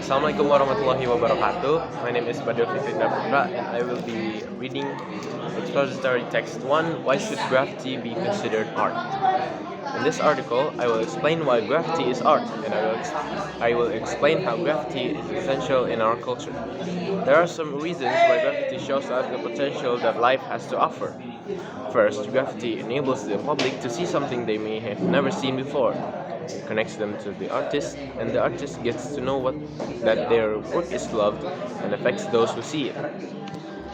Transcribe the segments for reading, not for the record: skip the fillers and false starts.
Assalamualaikum warahmatullahi wabarakatuh. My name is Badiulfikri Indraputra and I will be reading expository text 1, Why Should Graffiti Be Considered Art? In this article, I will explain why graffiti is art and I will explain how graffiti is essential in our culture. There are some reasons why graffiti shows us the potential that life has to offer. First, graffiti enables the public to see something they may have never seen before. It connects them to the artist, and the artist gets to know that their work is loved and affects those who see it.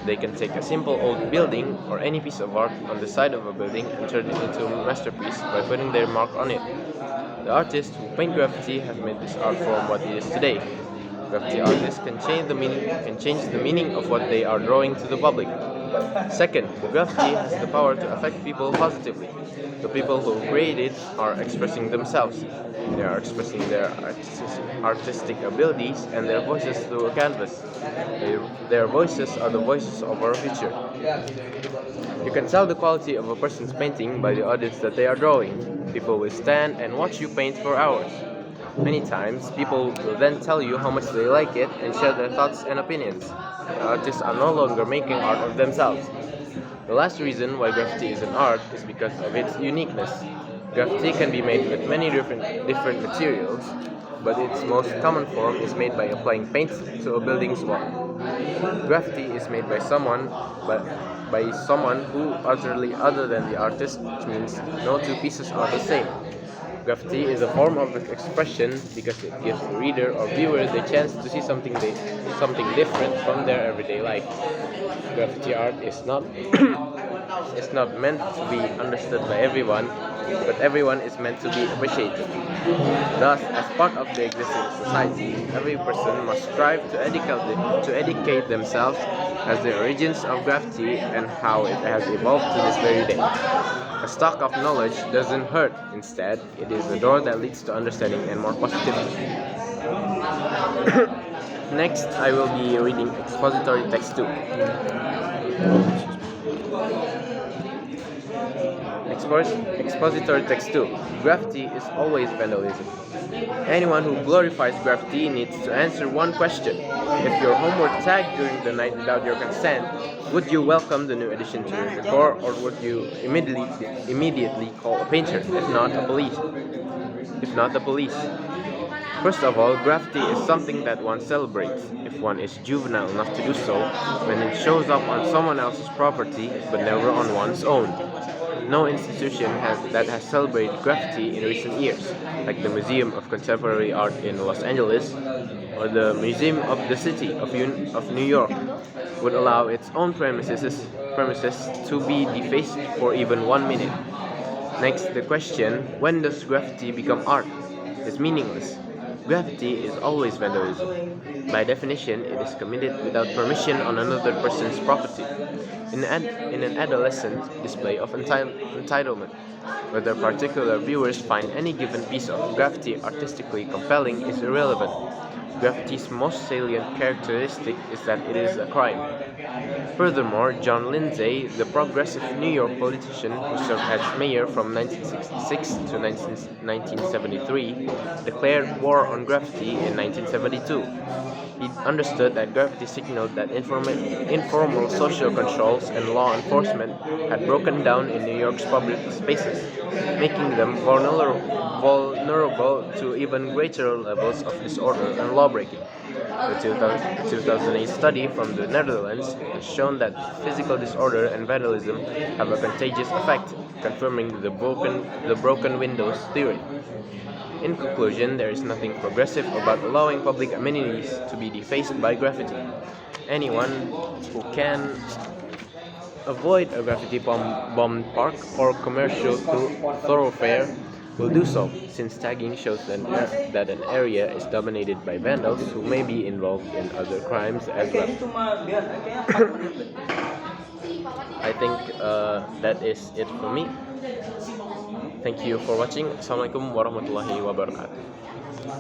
They can take a simple old building or any piece of art on the side of a building and turn it into a masterpiece by putting their mark on it. The artists who paint graffiti have made this art form what it is today. Graffiti artists can change the meaning of what they are drawing to the public. Second, graffiti has the power to affect people positively. The people who create it are expressing themselves. They are expressing their artistic abilities and their voices through a canvas. Their voices are the voices of our future. You can tell the quality of a person's painting by the audience that they are drawing. People will stand and watch you paint for hours. Many times, people will then tell you how much they like it and share their thoughts and opinions. The artists are no longer making art of themselves. The last reason why graffiti is an art is because of its uniqueness. Graffiti can be made with many different materials, but its most common form is made by applying paint to a building's wall. Graffiti is made by someone who utterly other than the artist, which means no two pieces are the same. Graffiti is a form of expression because it gives the reader or viewer the chance to see something different from their everyday life. Graffiti art is not is not meant to be understood by everyone, but everyone is meant to be appreciated. Thus, as part of the existing society, every person must strive to educate themselves as the origins of graffiti and how it has evolved to this very day. A stock of knowledge doesn't hurt. Instead, it is a door that leads to understanding and more positivity. Next, I will be reading expository text 2. Expository text 2. Graffiti is always vandalism. Anyone who glorifies graffiti needs to answer one question. If your home were tagged during the night without your consent, would you welcome the new addition to your decor, or would you immediately call a painter, if not the police? First of all, graffiti is something that one celebrates, if one is juvenile enough to do so, when it shows up on someone else's property, but never on one's own. No institution that has celebrated graffiti in recent years, like the Museum of Contemporary Art in Los Angeles or the Museum of the City of New York, would allow its own premises to be defaced for even 1 minute. Next, the question, when does graffiti become art? Is meaningless. Graffiti is always vandalism. By definition, it is committed without permission on another person's property, in an adolescent display of entitlement. Whether particular viewers find any given piece of graffiti artistically compelling is irrelevant. Graffiti's most salient characteristic is that it is a crime. Furthermore, John Lindsay, the progressive New York politician who served as mayor from 1966 to 1973, declared war on graffiti in 1972. He understood that graffiti signaled that informal social controls and law enforcement had broken down in New York's public spaces, making them vulnerable to even greater levels of disorder and lawbreaking. The 2008 study from the Netherlands has shown that physical disorder and vandalism have a contagious effect, confirming the broken windows theory. In conclusion, there is nothing progressive about allowing public amenities to be defaced by graffiti. Anyone who can avoid a graffiti-bombed park or commercial thoroughfare will do so, since tagging shows that an area is dominated by vandals who may be involved in other crimes as well. I think that is it for me. Thank you for watching. Assalamualaikum warahmatullahi wabarakatuh.